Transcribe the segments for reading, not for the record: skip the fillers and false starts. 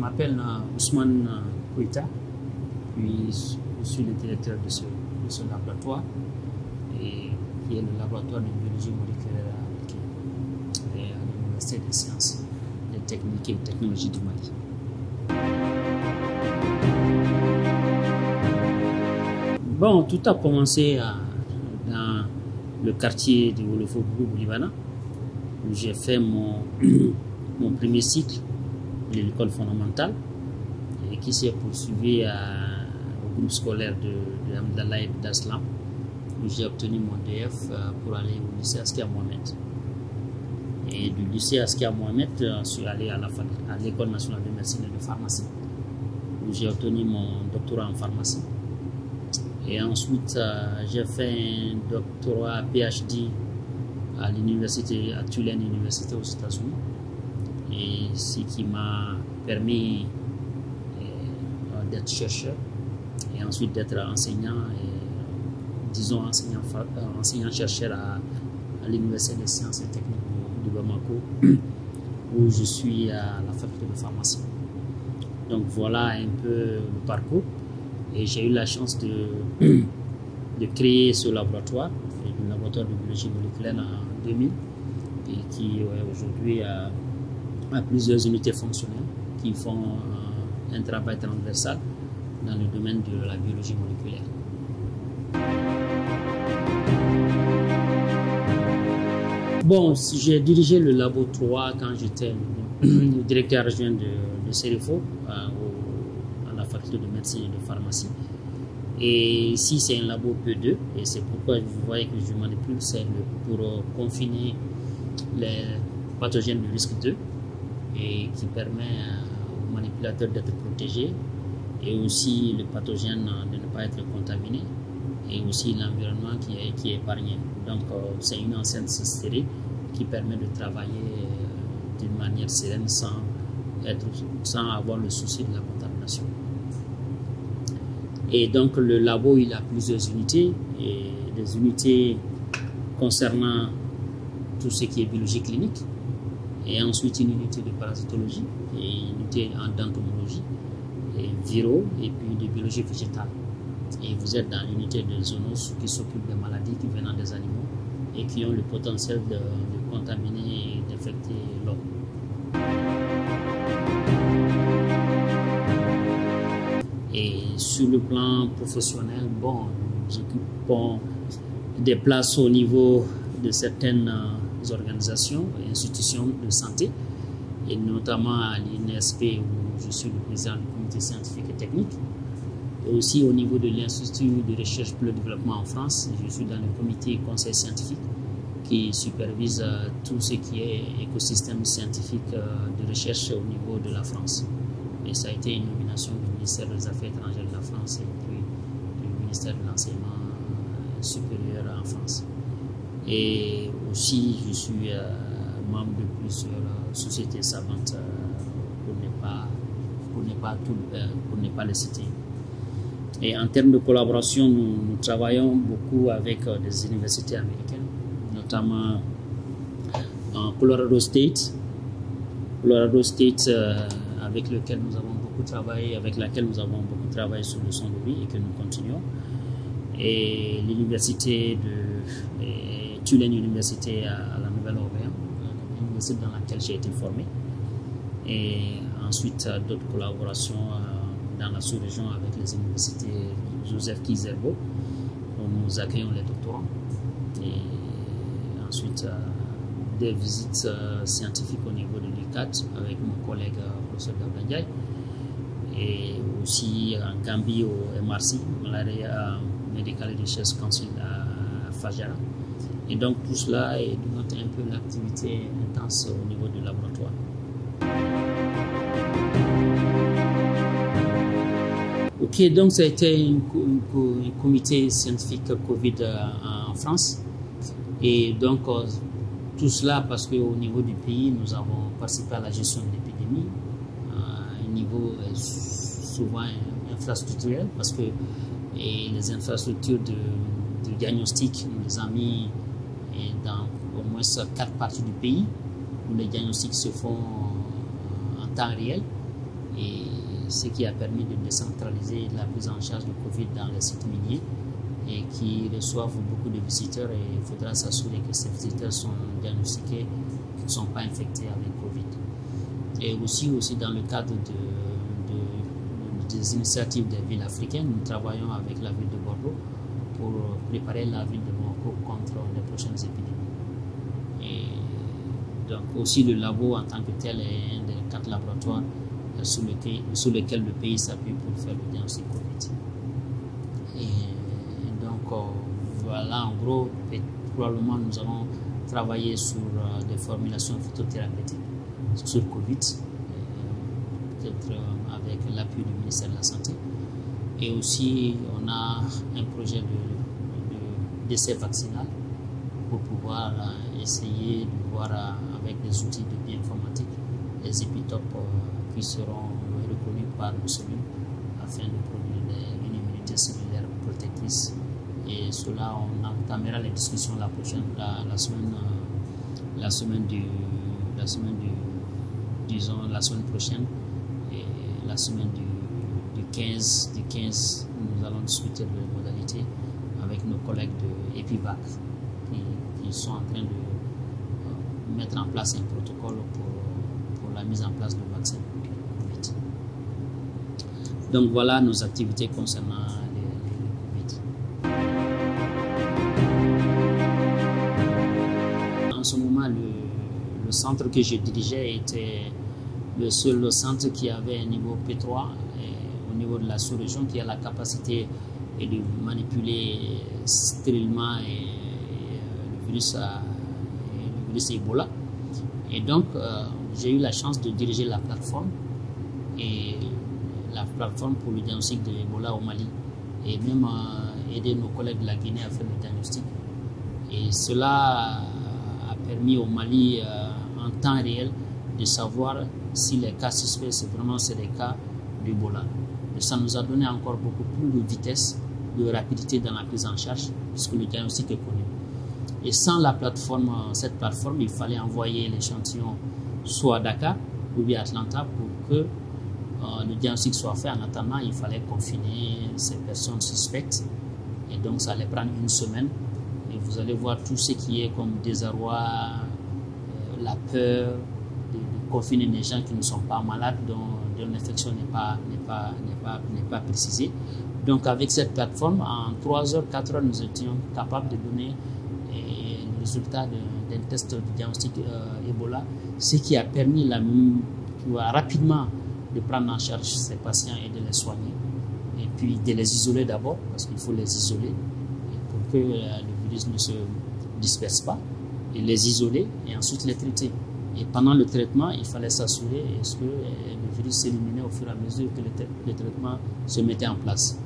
m'appelle Ousmane Kouita, puis je suis le directeur de ce laboratoire, et qui est le laboratoire de biologie moléculaire à l'Université des sciences, des techniques et technologies du Mali. Bon, tout a commencé dans le quartier de Wolofobougou-Boulibana, où j'ai fait mon premier cycle de l'école fondamentale et qui s'est poursuivi au groupe scolaire de Hamdallah et d'Aslam, où j'ai obtenu mon DF pour aller au lycée Askia Mohamed. Et du lycée Askia Mohamed, je suis allé à l'école nationale de médecine et de pharmacie, où j'ai obtenu mon doctorat en pharmacie. Et ensuite, j'ai fait un doctorat PhD à l'université, à Tulane University aux États-Unis, et ce qui m'a permis d'être chercheur et ensuite d'être enseignant, disons enseignant-chercheur à l'Université des sciences et techniques de Bamako, où je suis à la faculté de pharmacie. Donc voilà un peu le parcours. Et j'ai eu la chance de créer ce laboratoire, le laboratoire de biologie moléculaire en 2000, et qui aujourd'hui a plusieurs unités fonctionnelles qui font un travail transversal dans le domaine de la biologie moléculaire. Bon, j'ai dirigé le labo 3 quand j'étais le directeur adjoint de CEREFO, à la faculté de médecine et de pharmacie. Et ici, c'est un labo P2, et c'est pourquoi vous voyez que je manipule, c'est pour confiner les pathogènes de risque 2, et qui permet aux manipulateurs d'être protégés, et aussi le pathogène de ne pas être contaminé, et aussi l'environnement qui est épargné. Donc, c'est une enceinte stérile qui permet de travailler d'une manière sereine sans avoir le souci de la contamination. Et donc le labo, il a plusieurs unités, et des unités concernant tout ce qui est biologie clinique, et ensuite une unité de parasitologie, et une unité en dentomologie, et viraux, et puis de biologie végétale. Et vous êtes dans l'unité de zoonoses qui s'occupe des maladies qui viennent des animaux et qui ont le potentiel de contaminer et d'infecter l'homme. Et sur le plan professionnel, bon, nous occupons des places au niveau de certaines organisations et institutions de santé, et notamment à l'INSP, où je suis le président du comité scientifique et technique, et aussi au niveau de l'Institut de recherche pour le développement en France. Je suis dans le comité conseil scientifique qui supervise tout ce qui est écosystème scientifique de recherche au niveau de la France. Et ça a été une nomination du ministère des Affaires étrangères de la France et puis du ministère de l'Enseignement supérieur en France. Et aussi, je suis membre de plusieurs sociétés savantes pour ne pas les citer. Et en termes de collaboration, nous travaillons beaucoup avec des universités américaines, notamment en Colorado State, avec laquelle nous avons beaucoup travaillé sur le son de vie et que nous continuons. Et l'université de Tulane University à la Nouvelle-Orléans, l'université dans laquelle j'ai été formé. Et ensuite, d'autres collaborations dans la sous-région avec les universités Joseph Kizerbo, où nous accueillons les doctorants. Et ensuite, des visites scientifiques au niveau de l'UQAT avec mon collègue professeur Gabrandiaï, et aussi en Gambie au MRC, Malaria Medical Research Council à Fajara. Et donc tout cela dénote un peu l'activité intense au niveau du laboratoire. Ok, donc ça a été un comité scientifique Covid en France. Et donc tout cela parce qu'au niveau du pays, nous avons participé à la gestion de l'épidémie à un niveau souvent infrastructurel, parce que les infrastructures de diagnostic, nous les avons mis dans au moins 4 parties du pays où les diagnostics se font en temps réel. et ce qui a permis de décentraliser la prise en charge de Covid dans les sites miniers et qui reçoivent beaucoup de visiteurs, et il faudra s'assurer que ces visiteurs sont diagnostiqués, qu'ils ne sont pas infectés avec Covid. Et aussi dans le cadre des initiatives des villes africaines, nous travaillons avec la ville de Bordeaux pour préparer la ville de Bamako contre les prochaines épidémies. Et donc aussi le labo en tant que tel est un des 4 laboratoires sur lesquels le pays s'appuie pour faire le diagnostic Covid. Et donc voilà, en gros, probablement nous allons travailler sur des formulations phytothérapeutiques sur Covid, peut-être avec l'appui du ministère de la Santé. Et aussi, on a un projet d'essai vaccinal pour pouvoir essayer de voir avec des outils de bioinformatique les épitopes qui seront reconnus par nos cellules afin de produire une immunité cellulaire protectrice. Et cela, on entamera les discussions la semaine prochaine, et la semaine du 15, nous allons discuter de modalités avec nos collègues de EpiVac qui sont en train de mettre en place un protocole pour la mise en place du vaccin Covid. Donc voilà nos activités concernant les Covid. En ce moment, le centre que je dirigeais était le seul centre qui avait un niveau P3 au niveau de la sous-région, qui a la capacité de manipuler stérilement le virus Ebola. Et donc, j'ai eu la chance de diriger la plateforme pour le diagnostic de Ebola au Mali, et même aider nos collègues de la Guinée à faire le diagnostic. Et cela a permis au Mali, en temps réel, de savoir si les cas suspects, c'est des cas d'Ebola. Et ça nous a donné encore beaucoup plus de vitesse, de rapidité dans la prise en charge, puisque le diagnostic est connu. Et sans cette plateforme, il fallait envoyer l'échantillon soit à Dakar ou bien à Atlanta pour que le diagnostic soit fait. En attendant, il fallait confiner ces personnes suspectes. Et donc, ça allait prendre une semaine. Et vous allez voir tout ce qui est comme désarroi, la peur, de confiner les gens qui ne sont pas malades, dont l'infection n'est pas précisée. Donc, avec cette plateforme, en 3 heures, 4 heures, nous étions capables de donner le résultat d'un test de diagnostic Ebola, ce qui a permis rapidement de prendre en charge ces patients et de les soigner. Et puis de les isoler d'abord, parce qu'il faut les isoler pour que le virus ne se disperse pas, et les isoler et ensuite les traiter. Et pendant le traitement, il fallait s'assurer est-ce que le virus s'éliminait au fur et à mesure que le traitement se mettait en place.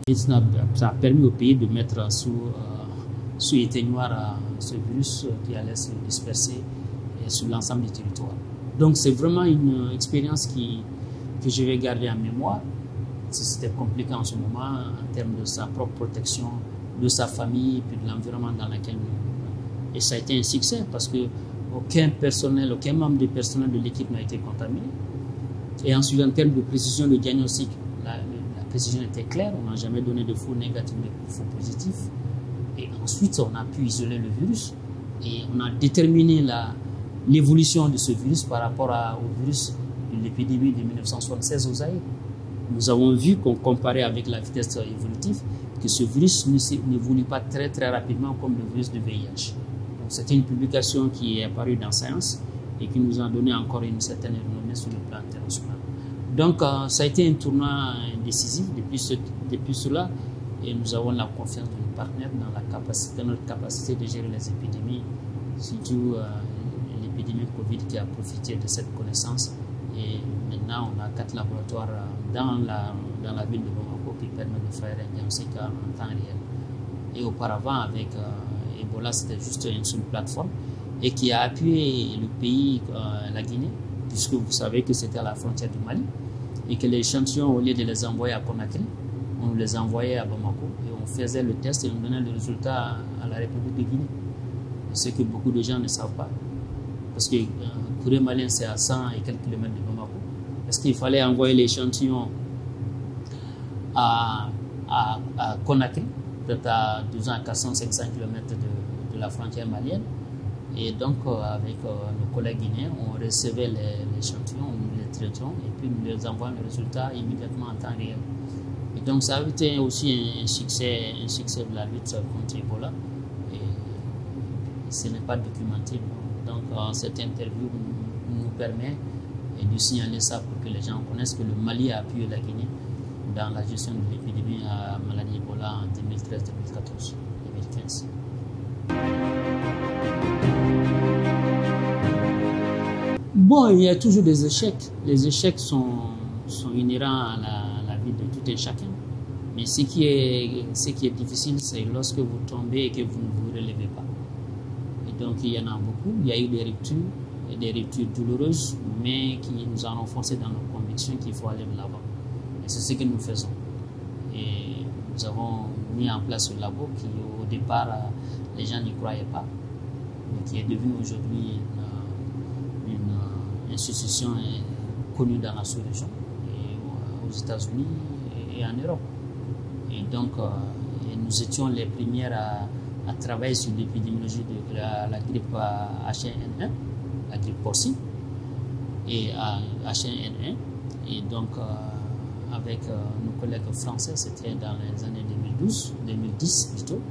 Et ça a permis au pays de mettre sous éteignoir ce virus qui allait se disperser sur l'ensemble du territoire. Donc c'est vraiment une expérience que je vais garder en mémoire. C'était compliqué en ce moment en termes de sa propre protection, de sa famille et puis de l'environnement dans lequel nous. Et ça a été un succès parce que aucun membre du personnel de l'équipe n'a été contaminé. Et ensuite, en termes de précision de diagnostic, la précision était claire. On n'a jamais donné de faux négatifs, de faux positifs. Et ensuite, on a pu isoler le virus et on a déterminé l'évolution de ce virus par rapport au virus de l'épidémie de 1976 au Zaïre. Nous avons vu qu'on comparait avec la vitesse évolutive que ce virus n'évolue pas très très rapidement comme le virus de VIH. C'était une publication qui est apparue dans Science et qui nous a donné encore une certaine renommée sur le plan international. Donc, ça a été un tournant décisif depuis cela, et nous avons la confiance de nos partenaires dans notre capacité de gérer les épidémies, surtout l'épidémie Covid qui a profité de cette connaissance. Et maintenant, on a 4 laboratoires dans la ville de Bamako qui permettent de faire un diagnostic en temps réel. Et auparavant, avec Ebola, c'était juste une seule plateforme et qui a appuyé le pays, la Guinée, puisque vous savez que c'était à la frontière du Mali et que les échantillons, au lieu de les envoyer à Conakry, on les envoyait à Bamako et on faisait le test et on donnait le résultat à la République de Guinée. Ce que beaucoup de gens ne savent pas. Parce que Kouré Malien, c'est à 100 et quelques kilomètres de Bamako. Parce qu'il fallait envoyer l'échantillon à Conakry, peut-être à 400-500 km de la frontière malienne. Et donc, avec nos collègues guinéens, on recevait l'échantillon, nous les traitions et puis nous les envoyons le résultat immédiatement en temps réel. Et donc, ça a été aussi un succès de la lutte contre Ebola. Et ce n'est pas documenté. Donc, cette interview nous permet de signaler ça pour que les gens connaissent que le Mali a appuyé la Guinée dans la gestion de l'épidémie à maladie Ebola en 2013, 2014, 2015. Bon, il y a toujours des échecs. Les échecs sont inhérents à la vie de tout un chacun. Mais ce qui est difficile, c'est lorsque vous tombez et que vous ne vous relevez pas. Et donc, il y en a beaucoup. Il y a eu des ruptures douloureuses, mais qui nous ont renforcés dans nos convictions qu'il faut aller de l'avant. Et c'est ce que nous faisons. Et nous avons mis en place ce labo qui, au départ, les gens n'y croyaient pas, mais qui est devenu aujourd'hui une institution connue dans la sous-région, aux États-Unis et en Europe. Et donc, nous étions les premières à travailler sur l'épidémiologie de la grippe H1N1, la grippe porcine, et H1N1. Et donc, avec nos collègues français, c'était dans les années 2010 plutôt.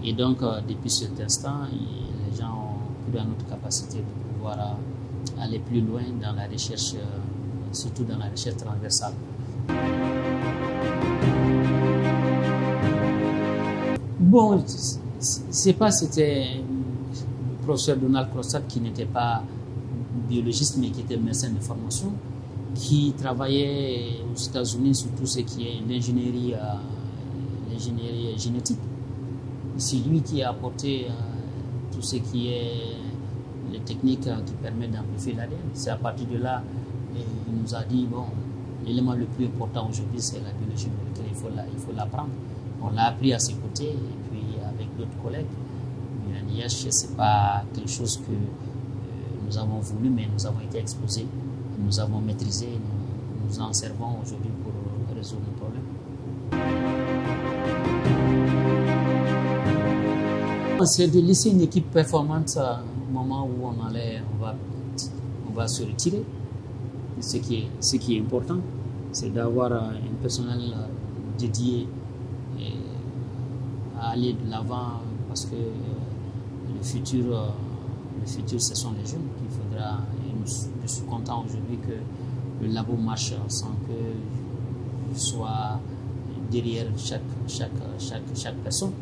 Et donc, depuis cet instant, les gens ont cru à notre capacité de pouvoir aller plus loin dans la recherche, surtout dans la recherche transversale. Bon, c'est pas c'était le professeur Donald Crostat qui n'était pas biologiste mais qui était médecin de formation, qui travaillait aux États-Unis sur tout ce qui est l'ingénierie génétique. C'est lui qui a apporté tout ce qui est les techniques qui permettent d'amplifier l'ADN. C'est à partir de là, il nous a dit, bon, l'élément le plus important aujourd'hui, c'est la biologie moléculaire, il faut l'apprendre. On l'a appris à ses côtés, et puis avec d'autres collègues. L'IH, ce n'est pas quelque chose que nous avons voulu, mais nous avons été exposés, nous avons maîtrisé, nous en servons aujourd'hui pour résoudre nos problèmes. C'est de laisser une équipe performante au moment où on va se retirer. Ce qui est important, c'est d'avoir un personnel dédié à aller de l'avant, parce que le futur, ce sont les jeunes qu'il faudra. Et je suis content aujourd'hui que le labo marche sans que je sois derrière chaque personne.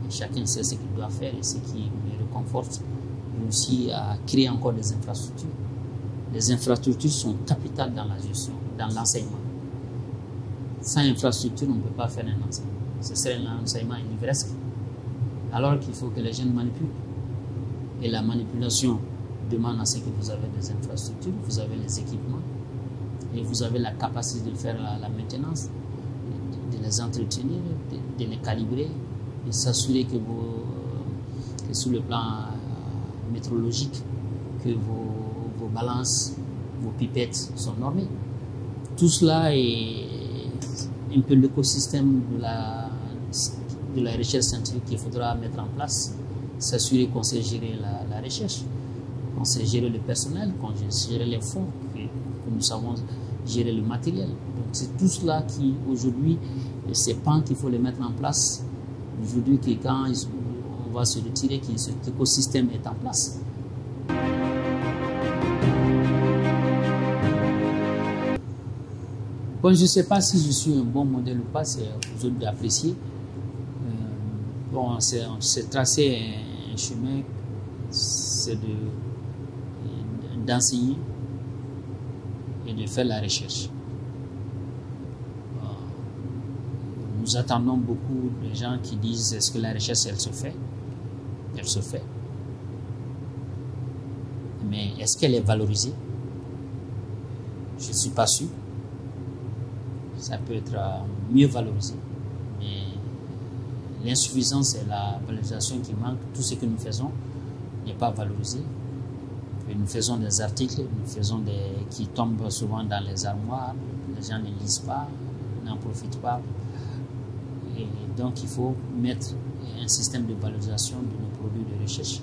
Chacun sait ce qu'il doit faire et ce qui me réconforte. Et aussi à créer encore des infrastructures. Les infrastructures sont capitales dans la gestion, dans l'enseignement. Sans infrastructure, on ne peut pas faire un enseignement. Ce serait un enseignement livresque. Alors qu'il faut que les jeunes manipulent. Et la manipulation demande à ce que vous avez des infrastructures, vous avez les équipements, et vous avez la capacité de faire la maintenance, de les entretenir, de les calibrer, et s'assurer que sur le plan météorologique, que vos balances, vos pipettes sont normées. Tout cela est un peu l'écosystème de la recherche scientifique qu'il faudra mettre en place, s'assurer qu'on sait gérer la recherche, qu'on sait gérer le personnel, qu'on sait gérer les fonds, que nous savons gérer le matériel. Donc c'est tout cela qui, aujourd'hui, ces pans qu'il faut les mettre en place. Aujourd'hui, que quand on va se retirer, que cet écosystème est en place. Bon, je ne sais pas si je suis un bon modèle ou pas, c'est aux autres d'apprécier. Bon, c'est tracer un chemin, c'est d'enseigner et de faire la recherche. Nous attendons beaucoup de gens qui disent est-ce que la recherche, elle se fait? Elle se fait. Mais est-ce qu'elle est valorisée? Je ne suis pas sûr. Ça peut être mieux valorisé. Mais l'insuffisance et la valorisation qui manque, tout ce que nous faisons n'est pas valorisé. Et nous faisons des articles, qui tombent souvent dans les armoires, les gens ne lisent pas, n'en profitent pas. Et donc il faut mettre un système de valorisation de nos produits de recherche